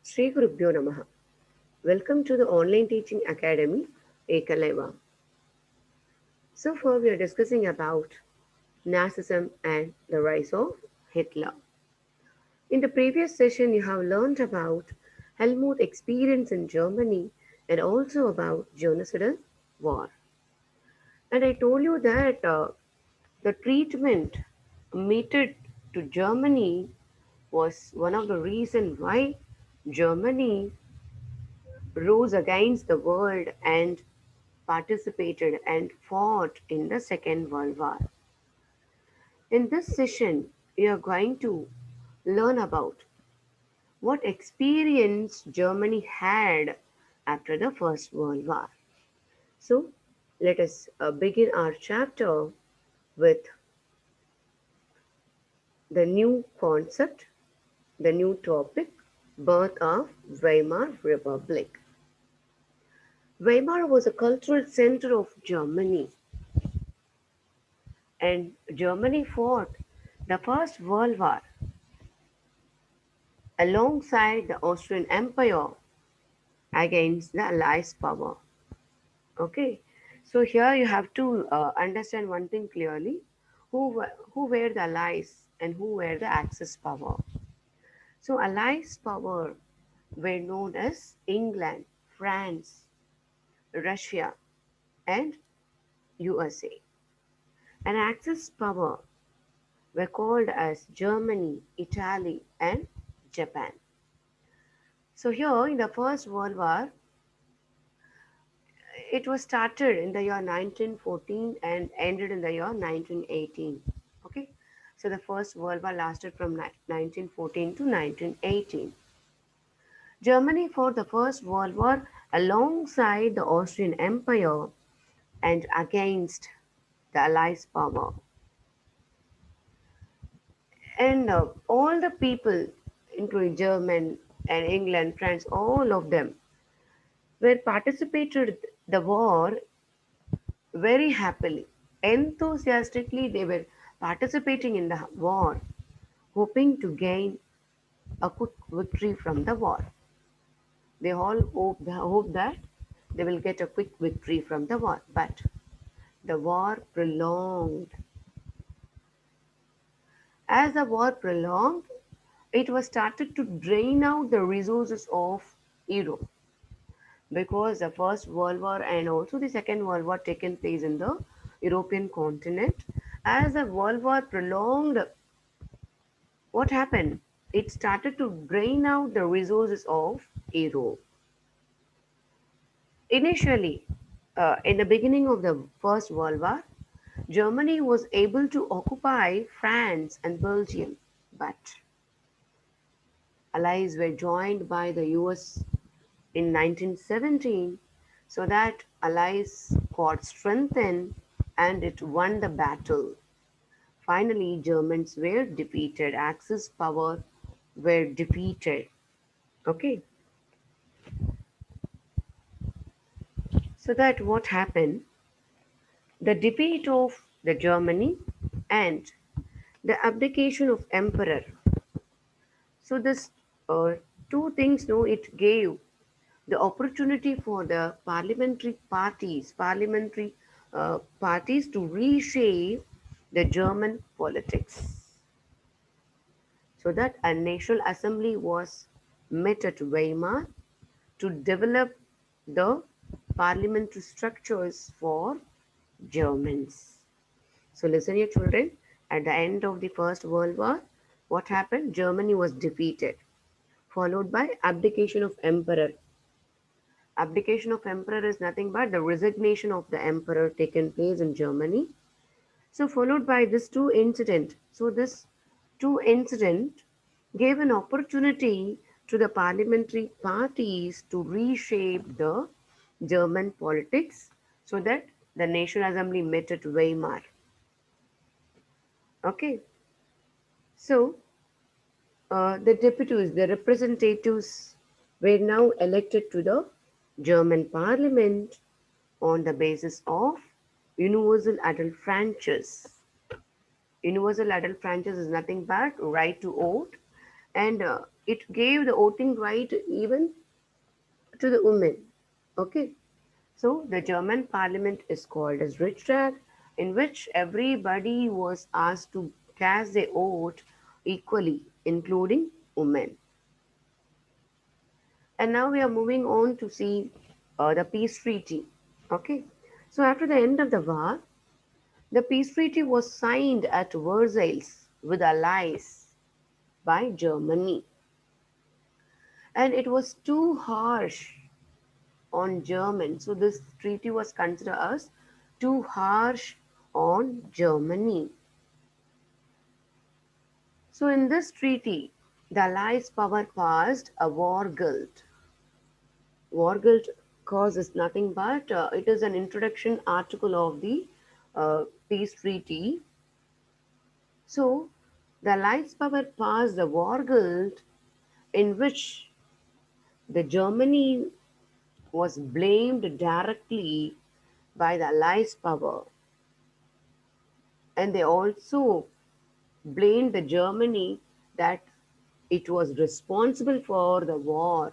Sri Gurubhyo Namaha. Welcome to the online teaching academy Ekalaiva. So far we are discussing about Nazism and the rise of Hitler. In the previous session you have learned about Helmut experience in Germany and also about genocidal war. And I told you that the treatment meted to Germany was one of the reasons why Germany rose against the world and participated and fought in the Second World War. In this session, we are going to learn about what experience Germany had after the First World War. So, let us begin our chapter with the new concept, the new topic, birth of Weimar Republic. Weimar was a cultural center of Germany, and Germany fought the First World War alongside the Austrian Empire against the Allies' power. Okay, so here you have to understand one thing clearly: who were the Allies and who were the Axis power. So Allies' power were known as England, France, Russia, and USA, and Axis power were called as Germany, Italy, and Japan. So here in the First World War, it was started in the year 1914 and ended in the year 1918. Okay, so the First World War lasted from 1914 to 1918. Germany fought the First World War alongside the Austrian Empire and against the Allies' power. And all the people, including German and England, France, all of them were participated the war very happily. Enthusiastically, they were participating in the war, hoping to gain a quick victory from the war. They all hope that they will get a quick victory from the war. But the war prolonged. As the war prolonged, it was started to drain out the resources of Europe because the First World War and also the Second World War taken place in the European continent. As the World War prolonged, what happened? It started to drain out the resources of Europe. Initially, in the beginning of the First World War, Germany was able to occupy France and Belgium, but allies were joined by the US in 1917, so that allies got strengthened and it won the battle. Finally, Germans were defeated, Axis power were defeated. Okay, so that what happened? The defeat of the Germany and the abdication of emperor. So this two things, no, it gave the opportunity for the parliamentary parties to reshape the German politics. So that a national assembly was met at Weimar to develop the parliamentary structures for Germans. So listen here children, at the end of the First World War, what happened? Germany was defeated, followed by abdication of emperor. Abdication of emperor is nothing but the resignation of the emperor taken place in Germany. So followed by this two incident. So this two incident gave an opportunity to the parliamentary parties to reshape the German politics so that the National Assembly met at Weimar. Okay, so the deputies, the representatives were now elected to the German parliament on the basis of universal adult franchise. Universal adult franchise is nothing but right to vote and it gave the voting right even to the women. Okay, so the German parliament is called as Riksdag, in which everybody was asked to cast their vote equally, including women. And now we are moving on to see the peace treaty. Okay, so after the end of the war, the peace treaty was signed at Versailles with allies by Germany, and it was too harsh on German. So this treaty was considered as too harsh on Germany. So in this treaty, the Allies power passed a war guild. War guild cause is nothing but it is an introduction article of the peace treaty. So the Allies power passed the war guild in which the Germany was blamed directly by the Allies power, and they also blamed the Germany that it was responsible for the war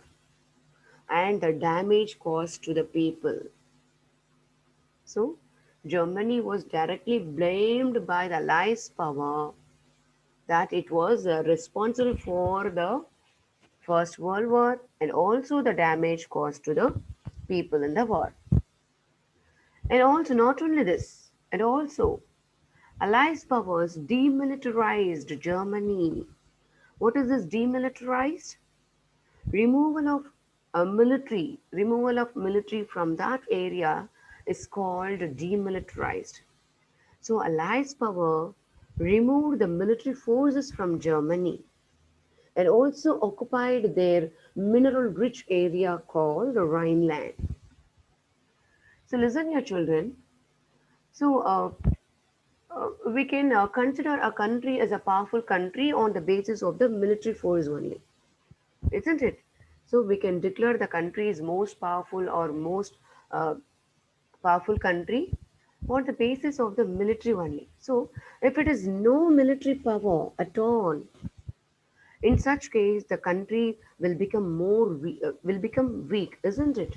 and the damage caused to the people. So Germany was directly blamed by the Allies power that it was responsible for the First World War and also the damage caused to the people in the war. And also not only this, and also Allies powers demilitarized Germany. What is this demilitarized? Removal of military from that area is called demilitarized. So Allies power removed the military forces from Germany and also occupied their mineral rich area called the Rhineland. So listen here children. So we can consider a country as a powerful country on the basis of the military force only, isn't it? So we can declare the country is most powerful or most uh, powerful country on the basis of the military only. So if it is no military power at all, in such case the country will become will become weak, isn't it?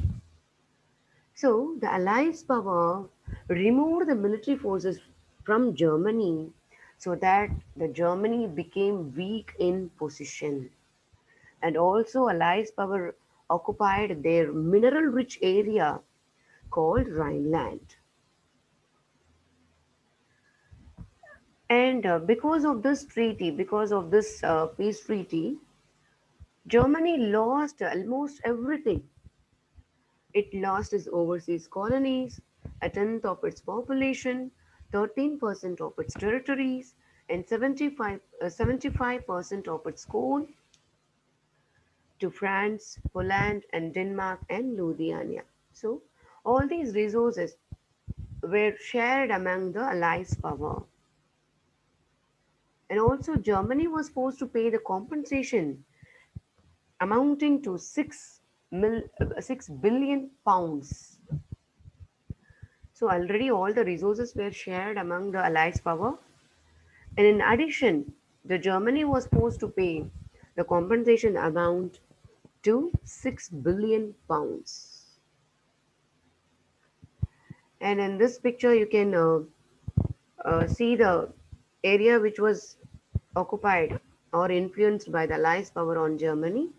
So the Allies power removed the military forces from Germany so that the Germany became weak in position. And also Allies power occupied their mineral rich area called Rhineland. And because of this treaty, because of this peace treaty, Germany lost almost everything. It lost its overseas colonies, a tenth of its population, 13% of its territories, and 75% of its coal to France, Poland, and Denmark and Lithuania. So, all these resources were shared among the Allies' power. And also, Germany was forced to pay the compensation amounting to 6 billion pounds. So already all the resources were shared among the Allies power. And in addition, the Germany was forced to pay the compensation amount to 6 billion pounds. And in this picture, you can see the area which was occupied or influenced by the Allies power on Germany.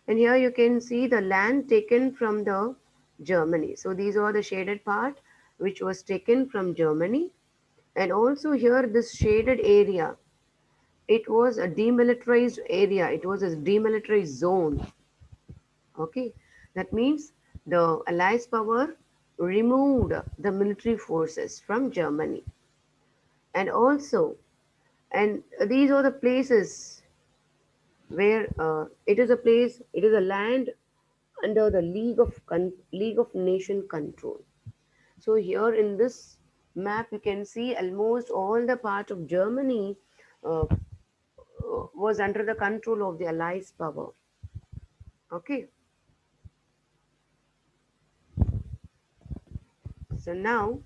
And here you can see the land taken from the Germany. So these are the shaded part which was taken from Germany. And also here this shaded area, it was a demilitarized area. It was a demilitarized zone. Okay. That means the Allies power removed the military forces from Germany. And also, and these are the places where it is a land under the League of Nation control. So here in this map, you can see almost all the part of Germany uh, was under the control of the Allies power. Okay, so now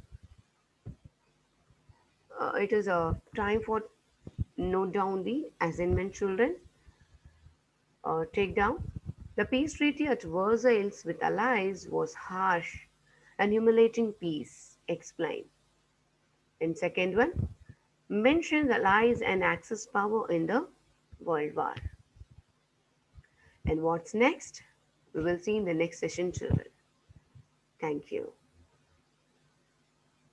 it is a time for note down the assignment, children. takedown. The peace treaty at Versailles with allies was harsh and humiliating peace, explain. And second one, mentions allies and Axis power in the World War. And what's next? We will see in the next session, children. Thank you.